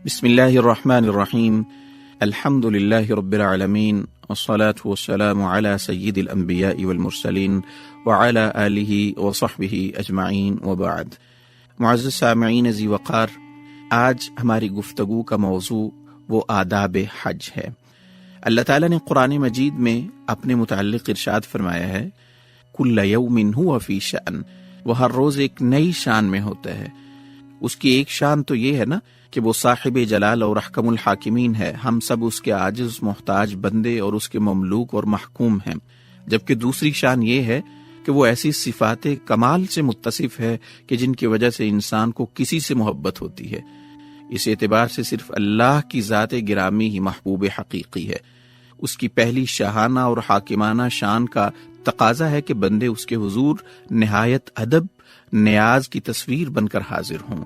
بسم اللہ الرحمن الرحیم الحمد للہ رب العالمین والصلاة والسلام علی سید الانبیاء والمرسلین وعلی آلہ وصحبہ اجمعین وبعد۔ معزز سامعین ذی وقار، آج ہماری گفتگو کا موضوع وہ آداب حج ہے۔ اللہ تعالیٰ نے قرآن مجید میں اپنے متعلق ارشاد فرمایا ہے، کل یوم ہوا فی شأن، وہ ہر روز ایک نئی شان میں ہوتا ہے۔ اس کی ایک شان تو یہ ہے نا کہ وہ صاحب جلال اور احکم الحاکمین ہے، ہم سب اس کے عاجز محتاج بندے اور اس کے مملوک اور محکوم ہیں۔ جبکہ دوسری شان یہ ہے کہ وہ ایسی صفات کمال سے متصف ہے کہ جن کی وجہ سے انسان کو کسی سے محبت ہوتی ہے۔ اس اعتبار سے صرف اللہ کی ذات گرامی ہی محبوب حقیقی ہے۔ اس کی پہلی شاہانہ اور حاکمانہ شان کا تقاضا ہے کہ بندے اس کے حضور نہایت ادب نیاز کی تصویر بن کر حاضر ہوں،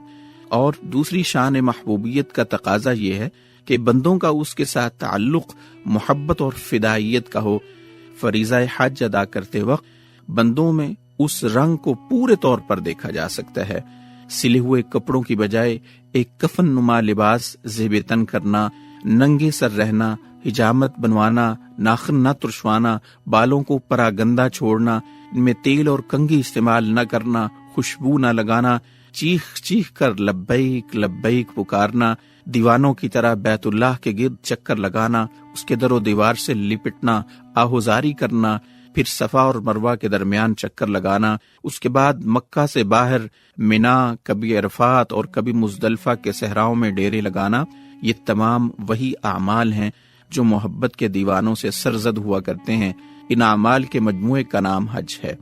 اور دوسری شان محبوبیت کا تقاضا یہ ہے کہ بندوں کا اس کے ساتھ تعلق محبت اور فدائیت کا ہو۔ فریضہ حج ادا کرتے وقت بندوں میں اس رنگ کو پورے طور پر دیکھا جا سکتا ہے۔ سلے ہوئے کپڑوں کی بجائے ایک کفن نما لباس زیب تن کرنا، ننگے سر رہنا، حجامت بنوانا، ناخن نہ ترشوانا، بالوں کو پراگندہ چھوڑنا، ان میں تیل اور کنگھی استعمال نہ کرنا، خوشبو نہ لگانا، چیخ چیخ کر لبیک لبیک پکارنا، دیوانوں کی طرح بیت اللہ کے گرد چکر لگانا، اس کے در و دیوار سے لپٹنا، آہوزاری کرنا، پھر صفا اور مروہ کے درمیان چکر لگانا، اس کے بعد مکہ سے باہر منا، کبھی عرفات اور کبھی مزدلفہ کے صحراؤں میں ڈیرے لگانا، یہ تمام وہی اعمال ہیں جو محبت کے دیوانوں سے سرزد ہوا کرتے ہیں۔ ان اعمال کے مجموعے کا نام حج ہے۔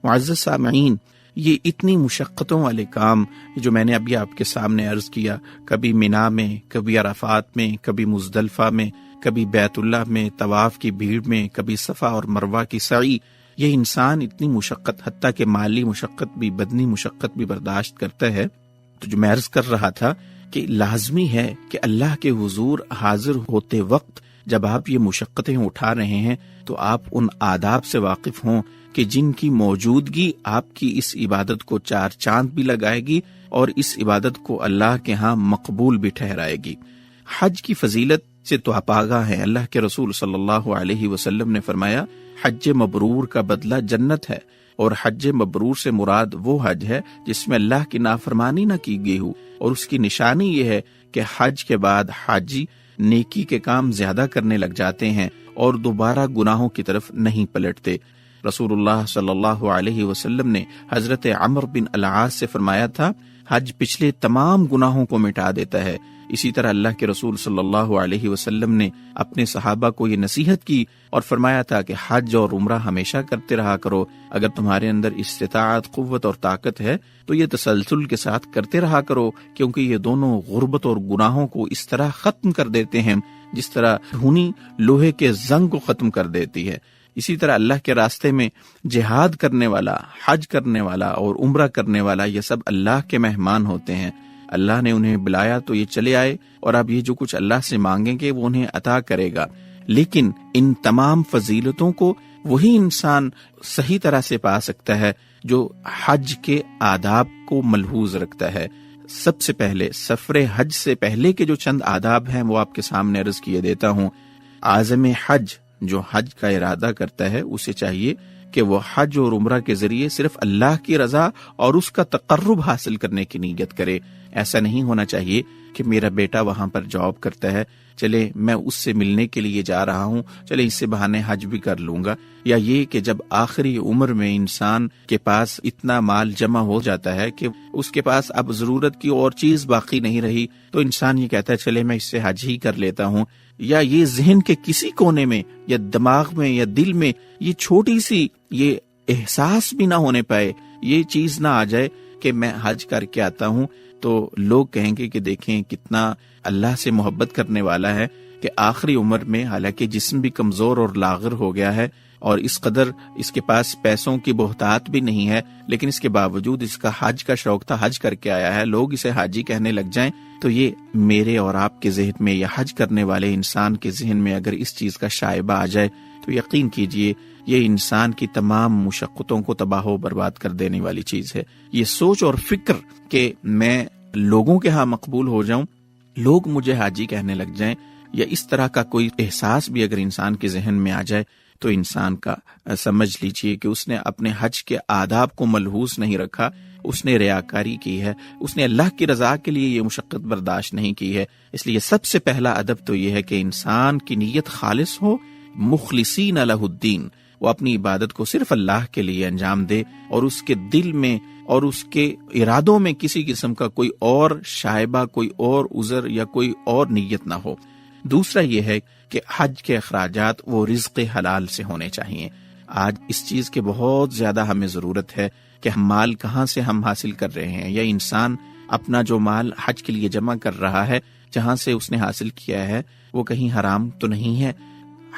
معزز سامعین، یہ اتنی مشقتوں والے کام جو میں نے ابھی آپ کے سامنے عرض کیا، کبھی منا میں، کبھی عرفات میں، کبھی مزدلفہ میں، کبھی بیت اللہ میں طواف کی بھیڑ میں، کبھی صفا اور مروہ کی سعی، یہ انسان اتنی مشقت، حتیٰ کہ مالی مشقت بھی، بدنی مشقت بھی برداشت کرتا ہے۔ تو جو میں عرض کر رہا تھا کہ لازمی ہے کہ اللہ کے حضور حاضر ہوتے وقت جب آپ یہ مشقتیں اٹھا رہے ہیں تو آپ ان آداب سے واقف ہوں کہ جن کی موجودگی آپ کی اس عبادت کو چار چاند بھی لگائے گی اور اس عبادت کو اللہ کے ہاں مقبول بھی ٹھہرائے گی۔ حج کی فضیلت سے تو آپ آگاہ ہیں۔ اللہ کے رسول صلی اللہ علیہ وسلم نے فرمایا، حج مبرور کا بدلہ جنت ہے، اور حج مبرور سے مراد وہ حج ہے جس میں اللہ کی نافرمانی نہ کی گئی ہو، اور اس کی نشانی یہ ہے کہ حج کے بعد حاجی نیکی کے کام زیادہ کرنے لگ جاتے ہیں اور دوبارہ گناہوں کی طرف نہیں پلٹتے۔ رسول اللہ صلی اللہ علیہ وسلم نے حضرت عمرو بن العاص سے فرمایا تھا، حج پچھلے تمام گناہوں کو مٹا دیتا ہے۔ اسی طرح اللہ کے رسول صلی اللہ علیہ وسلم نے اپنے صحابہ کو یہ نصیحت کی اور فرمایا تھا کہ حج اور عمرہ ہمیشہ کرتے رہا کرو، اگر تمہارے اندر استطاعت، قوت اور طاقت ہے تو یہ تسلسل کے ساتھ کرتے رہا کرو، کیونکہ یہ دونوں غربت اور گناہوں کو اس طرح ختم کر دیتے ہیں جس طرح دھونی لوہے کے زنگ کو ختم کر دیتی ہے۔ اسی طرح اللہ کے راستے میں جہاد کرنے والا، حج کرنے والا اور عمرہ کرنے والا، یہ سب اللہ کے مہمان ہوتے ہیں۔ اللہ نے انہیں بلایا تو یہ چلے آئے، اور اب یہ جو کچھ اللہ سے مانگیں گے وہ انہیں عطا کرے گا۔ لیکن ان تمام فضیلتوں کو وہی انسان صحیح طرح سے پا سکتا ہے جو حج کے آداب کو ملحوظ رکھتا ہے۔ سب سے پہلے سفر حج سے پہلے کے جو چند آداب ہیں وہ آپ کے سامنے عرض کیے دیتا ہوں۔ عازم حج جو حج کا ارادہ کرتا ہے اسے چاہیے کہ وہ حج اور عمرہ کے ذریعے صرف اللہ کی رضا اور اس کا تقرب حاصل کرنے کی نیت کرے۔ ایسا نہیں ہونا چاہیے کہ میرا بیٹا وہاں پر جاب کرتا ہے، چلے میں اس سے ملنے کے لیے جا رہا ہوں، چلے اس سے بہانے حج بھی کر لوں گا، یا یہ کہ جب آخری عمر میں انسان کے پاس اتنا مال جمع ہو جاتا ہے کہ اس کے پاس اب ضرورت کی اور چیز باقی نہیں رہی تو انسان یہ کہتا ہے چلے میں اس سے حج ہی کر لیتا ہوں، یا یہ ذہن کے کسی کونے میں یا دماغ میں یا دل میں یہ چھوٹی سی یہ احساس بھی نہ ہونے پائے، یہ چیز نہ آ جائے کہ میں حج کر کے آتا ہوں تو لوگ کہیں گے کہ دیکھیں کتنا اللہ سے محبت کرنے والا ہے، کہ آخری عمر میں حالانکہ جسم بھی کمزور اور لاغر ہو گیا ہے اور اس قدر اس کے پاس پیسوں کی بہتات بھی نہیں ہے، لیکن اس کے باوجود اس کا حج کا شوق تھا، حج کر کے آیا ہے، لوگ اسے حاجی کہنے لگ جائیں تو یہ میرے اور آپ کے ذہن میں یا حج کرنے والے انسان کے ذہن میں اگر اس چیز کا شائبہ آ جائے تو یقین کیجئے یہ انسان کی تمام مشقتوں کو تباہ و برباد کر دینے والی چیز ہے۔ یہ سوچ اور فکر کہ میں لوگوں کے ہاں مقبول ہو جاؤں، لوگ مجھے حاجی کہنے لگ جائیں یا اس طرح کا کوئی احساس بھی اگر انسان کے ذہن میں آ جائے تو انسان کا سمجھ لیجئے کہ اس نے اپنے حج کے آداب کو ملحوظ نہیں رکھا، اس نے ریاکاری کی ہے، اس نے اللہ کی رضا کے لیے یہ مشقت برداشت نہیں کی ہے۔ اس لیے سب سے پہلا ادب تو یہ ہے کہ انسان کی نیت خالص ہو، مخلصین لہ الدین، وہ اپنی عبادت کو صرف اللہ کے لیے انجام دے اور اس کے دل میں اور اس کے ارادوں میں کسی قسم کا کوئی اور شائبہ، کوئی اور عذر یا کوئی اور نیت نہ ہو۔ دوسرا یہ ہے کہ حج کے اخراجات وہ رزق حلال سے ہونے چاہیے۔ آج اس چیز کے بہت زیادہ ہمیں ضرورت ہے کہ ہم مال کہاں سے ہم حاصل کر رہے ہیں، یا انسان اپنا جو مال حج کے لیے جمع کر رہا ہے جہاں سے اس نے حاصل کیا ہے وہ کہیں حرام تو نہیں ہے۔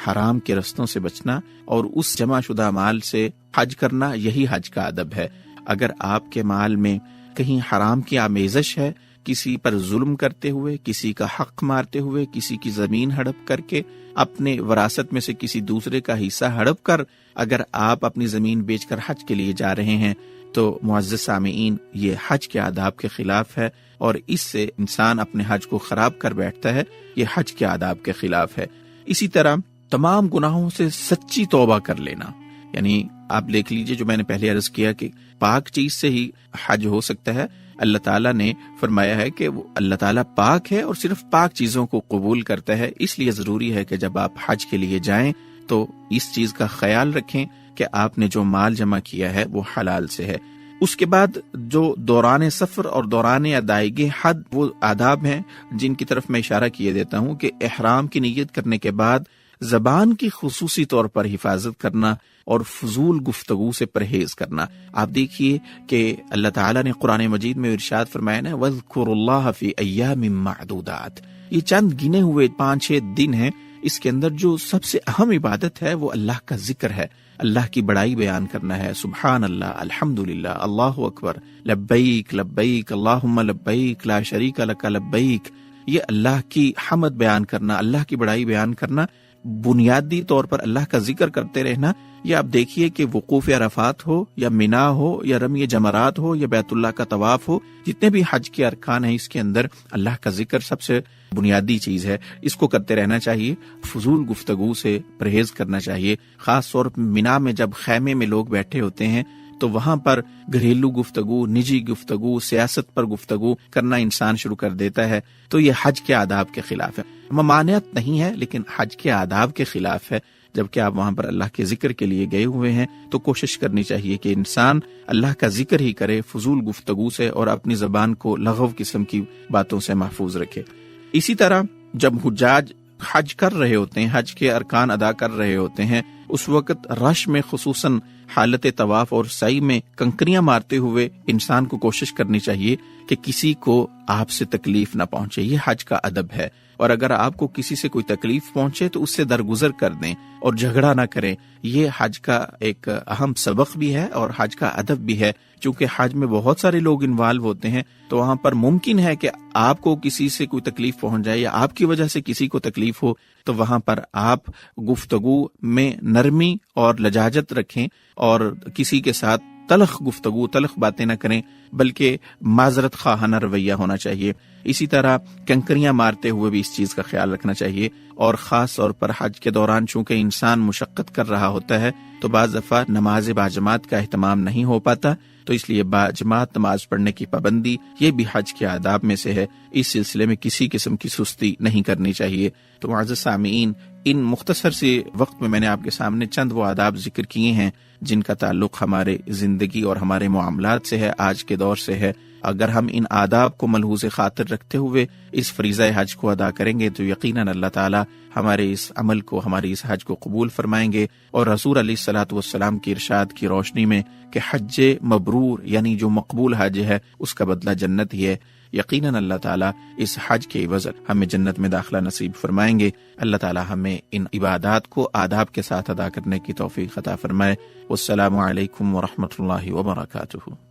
حرام کے رستوں سے بچنا اور اس جمع شدہ مال سے حج کرنا، یہی حج کا ادب ہے۔ اگر آپ کے مال میں کہیں حرام کی آمیزش ہے، کسی پر ظلم کرتے ہوئے، کسی کا حق مارتے ہوئے، کسی کی زمین ہڑپ کر کے، اپنے وراثت میں سے کسی دوسرے کا حصہ ہڑپ کر اگر آپ اپنی زمین بیچ کر حج کے لیے جا رہے ہیں تو معزز سامعین، یہ حج کے آداب کے خلاف ہے اور اس سے انسان اپنے حج کو خراب کر بیٹھتا ہے، یہ حج کے آداب کے خلاف ہے۔ اسی طرح تمام گناہوں سے سچی توبہ کر لینا، یعنی آپ دیکھ لیجئے جو میں نے پہلے عرض کیا کہ پاک چیز سے ہی حج ہو سکتا ہے۔ اللہ تعالیٰ نے فرمایا ہے کہ وہ اللہ تعالیٰ پاک ہے اور صرف پاک چیزوں کو قبول کرتا ہے، اس لیے ضروری ہے کہ جب آپ حج کے لیے جائیں تو اس چیز کا خیال رکھیں کہ آپ نے جو مال جمع کیا ہے وہ حلال سے ہے۔ اس کے بعد جو دوران سفر اور دوران ادائیگی حد، وہ آداب ہیں جن کی طرف میں اشارہ کیے دیتا ہوں کہ احرام کی نیت کرنے کے بعد زبان کی خصوصی طور پر حفاظت کرنا اور فضول گفتگو سے پرہیز کرنا۔ آپ دیکھیے کہ اللہ تعالیٰ نے قرآن مجید میں ارشاد فرمایا نا وَاذْكُرُوا اللَّهَ فِي أَيَّامٍ مَّعْدُودَاتٍ، یہ چند گنے ہوئے 5-6 دن ہیں، اس کے اندر جو سب سے اہم عبادت ہے وہ اللہ کا ذکر ہے، اللہ کی بڑائی بیان کرنا ہے، سبحان اللہ، الحمدللہ، اللہ اکبر، لبیک لبیک اللہم لبیک لا شریک لک لبیک، یہ اللہ کی حمد بیان کرنا، اللہ کی بڑائی بیان کرنا، بنیادی طور پر اللہ کا ذکر کرتے رہنا۔ یہ آپ دیکھیے کہ وقوف عرفات ہو یا منا ہو یا رمی جمرات ہو یا بیت اللہ کا طواف ہو، جتنے بھی حج کے ارکان ہیں اس کے اندر اللہ کا ذکر سب سے بنیادی چیز ہے، اس کو کرتے رہنا چاہیے۔ فضول گفتگو سے پرہیز کرنا چاہیے، خاص طور پر منا میں جب خیمے میں لوگ بیٹھے ہوتے ہیں تو وہاں پر گھریلو گفتگو، نجی گفتگو، سیاست پر گفتگو کرنا انسان شروع کر دیتا ہے، تو یہ حج کے آداب کے خلاف ہے۔ ممانعت نہیں ہے لیکن حج کے آداب کے خلاف ہے۔ جبکہ آپ وہاں پر اللہ کے ذکر کے لیے گئے ہوئے ہیں تو کوشش کرنی چاہیے کہ انسان اللہ کا ذکر ہی کرے، فضول گفتگو سے، اور اپنی زبان کو لغو قسم کی باتوں سے محفوظ رکھے۔ اسی طرح جب حجاج حج کر رہے ہوتے ہیں، حج کے ارکان ادا کر رہے ہوتے ہیں، اس وقت رش میں خصوصاً حالت طواف اور سعی میں کنکریاں مارتے ہوئے انسان کو کوشش کرنی چاہیے کہ کسی کو آپ سے تکلیف نہ پہنچے، یہ حج کا ادب ہے۔ اور اگر آپ کو کسی سے کوئی تکلیف پہنچے تو اس سے درگزر کر دیں اور جھگڑا نہ کریں، یہ حج کا ایک اہم سبق بھی ہے اور حج کا ادب بھی ہے۔ چونکہ حج میں بہت سارے لوگ انوالو ہوتے ہیں تو وہاں پر ممکن ہے کہ آپ کو کسی سے کوئی تکلیف پہنچ جائے یا آپ کی وجہ سے کسی کو تکلیف ہو، تو وہاں پر آپ گفتگو میں نرمی اور لجاجت رکھیں اور کسی کے ساتھ تلخ گفتگو، تلخ باتیں نہ کریں، بلکہ معذرت خواہانہ رویہ ہونا چاہیے۔ اسی طرح کنکریاں مارتے ہوئے بھی اس چیز کا خیال رکھنا چاہیے، اور خاص طور پر حج کے دوران چونکہ انسان مشقت کر رہا ہوتا ہے تو بعض دفعہ نماز باجماعت کا اہتمام نہیں ہو پاتا، تو اس لیے باجماعت نماز پڑھنے کی پابندی یہ بھی حج کے آداب میں سے ہے۔ اس سلسلے میں کسی قسم کی سستی نہیں کرنی چاہیے۔ تو معزز سامعین، ان مختصر سے وقت میں نے آپ کے سامنے چند وہ آداب ذکر کیے ہیں جن کا تعلق ہمارے زندگی اور ہمارے معاملات سے ہے، آج کے دور سے ہے۔ اگر ہم ان آداب کو ملحوظ خاطر رکھتے ہوئے اس فریضہ حج کو ادا کریں گے تو یقیناً اللہ تعالی ہمارے اس عمل کو، ہماری اس حج کو قبول فرمائیں گے، اور رسول علیہ الصلوۃ والسلام کی ارشاد کی روشنی میں کہ حج مبرور یعنی جو مقبول حج ہے اس کا بدلہ جنت ہی ہے، یقیناً اللہ تعالیٰ اس حج کے عوض ہمیں جنت میں داخلہ نصیب فرمائیں گے۔ اللہ تعالیٰ ہمیں ان عبادات کو آداب کے ساتھ ادا کرنے کی توفیق عطا فرمائے۔ والسلام علیکم ورحمۃ اللہ وبرکاتہ۔